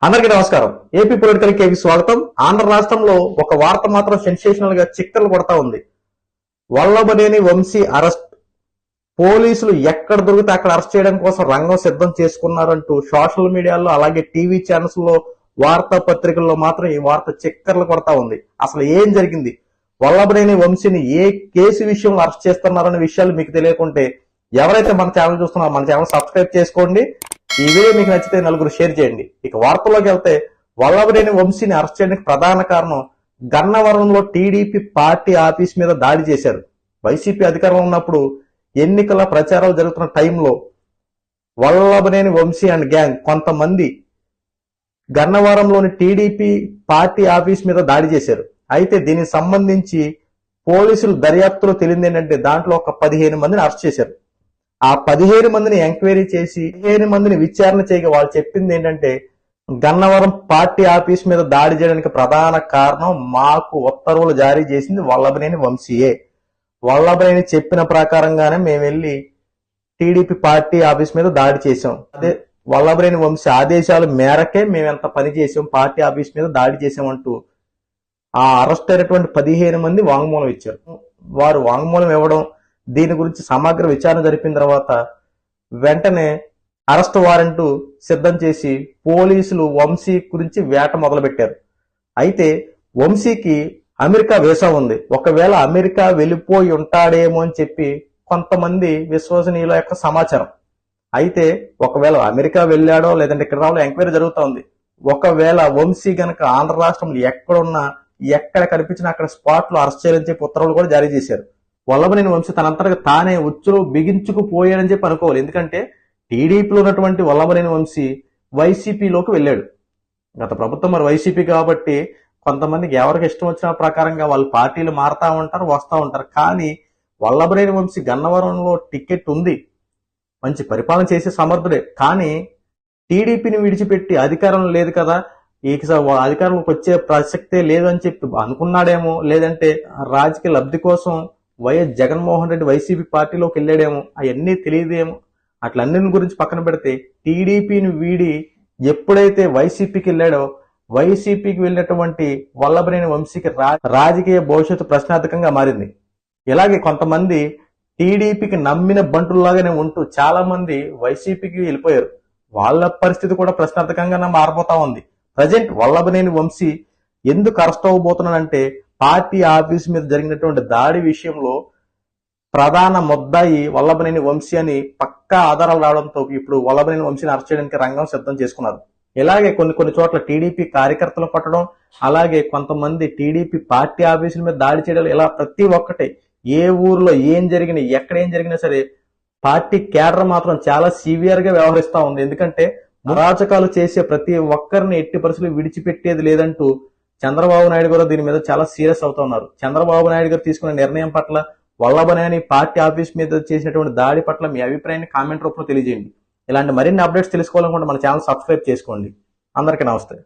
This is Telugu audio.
అందరికీ నమస్కారం. ఏపీ పొలిటికల్ కేకి స్వాగతం. ఆంధ్ర రాష్ట్రంలో ఒక వార్త మాత్రం సెన్సేషనల్ గా చిక్కలు కొడతా ఉంది. వల్లభనేని వంశీ అరెస్ట్. పోలీసులు ఎక్కడ దొరికితే అక్కడ అరెస్ట్ చేయడం కోసం రంగం సిద్ధం చేసుకున్నారంటూ సోషల్ మీడియాలో అలాగే టీవీ ఛానల్స్ లో వార్తా పత్రికల్లో మాత్రం ఈ వార్త చిక్కర్లు కొడతా ఉంది. అసలు ఏం జరిగింది, వల్లభనేని వంశీని ఏ కేసు విషయంలో అరెస్ట్ చేస్తున్నారనే విషయాలు మీకు తెలియకుంటే ఎవరైతే మన ఛానల్ చూస్తున్నారో మన ఛానల్ సబ్స్క్రైబ్ చేసుకోండి. ఈ వీడియో మీకు నచ్చితే నలుగురు షేర్ చేయండి. ఇక వార్తల్లోకి వెళ్తే, వల్లభనేని వంశీని అరెస్ట్ చేయడానికి ప్రధాన కారణం గన్నవరంలో టీడీపీ పార్టీ ఆఫీస్ మీద దాడి చేశారు. వైసీపీ అధికారంలో ఉన్నప్పుడు ఎన్నికల ప్రచారాలు జరుగుతున్న టైంలో వల్లభనేని వంశీ అండ్ గ్యాంగ్ కొంతమంది గన్నవరంలోని టీడీపీ పార్టీ ఆఫీస్ మీద దాడి చేశారు. అయితే దీనికి సంబంధించి పోలీసులు దర్యాప్తులో తెలియదు ఏంటంటే దాంట్లో ఒక 15 మందిని అరెస్ట్ చేశారు. ఆ 15 మందిని ఎంక్వైరీ చేసి 15 మందిని విచారణ చేయగా వాళ్ళు చెప్పింది ఏంటంటే, గన్నవరం పార్టీ ఆఫీస్ మీద దాడి చేయడానికి ప్రధాన కారణం మాకు ఉత్తర్వులు జారీ చేసింది వల్లభనేని వంశీయే. వల్లభనేని చెప్పిన ప్రకారంగానే మేము వెళ్ళి టీడీపీ పార్టీ ఆఫీస్ మీద దాడి చేశాం. అదే వల్లభనేని వంశీ ఆదేశాల మేరకే మేము ఎంత పని చేసాం, పార్టీ ఆఫీస్ మీద దాడి చేసామంటూ ఆ అరెస్ట్ అయినటువంటి 15 మంది వాంగ్మూలం ఇచ్చారు. వారు వాంగ్మూలం ఇవ్వడం, దీని గురించి సమగ్ర విచారణ జరిపిన తర్వాత వెంటనే అరెస్ట్ వారెంట్ సిద్ధం చేసి పోలీసులు వంశీ గురించి వేట మొదలుపెట్టారు. అయితే వంశీకి అమెరికా వీసా ఉంది. ఒకవేళ అమెరికా వెళ్ళిపోయి ఉంటాడేమో అని చెప్పి కొంతమంది విశ్వసనీయుల యొక్క సమాచారం. అయితే ఒకవేళ అమెరికా వెళ్ళాడో లేదంటే ఇక్కడ రావాలో ఎంక్వైరీ జరుగుతూ ఉంది. ఒకవేళ వంశీ గనక ఆంధ్ర రాష్ట్రంలో ఎక్కడున్నా ఎక్కడ కనిపించినా అక్కడ స్పాట్ లో అరెస్ట్ చేయాలని చెప్పి ఉత్తర్వులు కూడా జారీ చేశారు. వల్లభనేని వంశీ తనంతటా తానే ఉచ్చులో బిగించుకుపోయాడని చెప్పి అనుకోవాలి. ఎందుకంటే టీడీపీలో ఉన్నటువంటి వల్లభనేని వంశీ వైసీపీలోకి వెళ్ళాడు. గత ప్రభుత్వం మరి వైసీపీ కాబట్టి కొంతమందికి ఎవరికి ఇష్టం వచ్చిన ప్రకారంగా వాళ్ళు పార్టీలు మారుతా ఉంటారు, వస్తూ ఉంటారు. కానీ వల్లభనేని వంశీ గన్నవరంలో టికెట్ ఉంది, మంచి పరిపాలన చేసే సమర్థుడే. కానీ టీడీపీని విడిచిపెట్టి అధికారం లేదు కదా, ఈ అధికారంలోకి వచ్చే ప్రసక్తే లేదని చెప్పి అనుకున్నాడేమో, లేదంటే రాజకీయ లబ్ధి కోసం వైఎస్ జగన్మోహన్ రెడ్డి వైసీపీ పార్టీలోకి వెళ్ళాడేమో, అవన్నీ తెలియదేమో. అట్లన్నిటి గురించి పక్కన పెడితే టీడీపీని వీడి ఎప్పుడైతే వైసీపీకి వెళ్ళాడో, వైసీపీకి వెళ్ళినటువంటి వల్లభనేని వంశీకి రాజకీయ భవిష్యత్తు ప్రశ్నార్థకంగా మారింది. ఇలాగే కొంతమంది టీడీపీకి నమ్మిన బంటుల్లాగానే ఉంటూ చాలా మంది వైసీపీకి వెళ్ళిపోయారు. వాళ్ళ పరిస్థితి కూడా ప్రశ్నార్థకంగా మారిపోతా ఉంది. ప్రజెంట్ వల్లభనేని వంశీ ఎందుకు అరెస్ట్ అవ్వబోతున్నాడంటే, పార్టీ ఆఫీస్ మీద జరిగినటువంటి దాడి విషయంలో ప్రధాన ముద్దాయి వల్లభనేని వంశీ అని పక్కా ఆధారాలు రావడంతో ఇప్పుడు వల్లభనేని వంశీని అరెస్ట్ చేయడానికి రంగం సిద్ధం చేసుకున్నారు. ఇలాగే కొన్ని చోట్ల టీడీపీ కార్యకర్తలు పట్టడం, అలాగే కొంతమంది టీడీపీ పార్టీ ఆఫీసుల మీద దాడి చేయడం, ఇలా ప్రతి ఒక్కటే ఏ ఊర్లో ఏం జరిగినా ఎక్కడ ఏం జరిగినా సరే పార్టీ కేడర్ మాత్రం చాలా సివియర్ గా వ్యవహరిస్తా ఉంది. ఎందుకంటే అరాచకాలు చేసే ప్రతి ఒక్కరిని ఎట్టి పరిస్థితులు విడిచిపెట్టేది లేదంటూ చంద్రబాబు నాయుడు గారు దీని మీద చాలా సీరియస్ అవుతున్నారు. చంద్రబాబు నాయుడు గారు తీసుకున్న నిర్ణయం పట్ల, వల్లభనేని పార్టీ ఆఫీస్ మీద చేసినటువంటి దాడి పట్ల మీ అభిప్రాయాన్ని కామెంట్ రూపంలో తెలియజేయండి. ఇలాంటి మరిన్ని అప్డేట్స్ తెలుసుకోవాలనుకుంటే మన ఛానల్ సబ్స్క్రైబ్ చేసుకోండి. అందరికీ నమస్తే.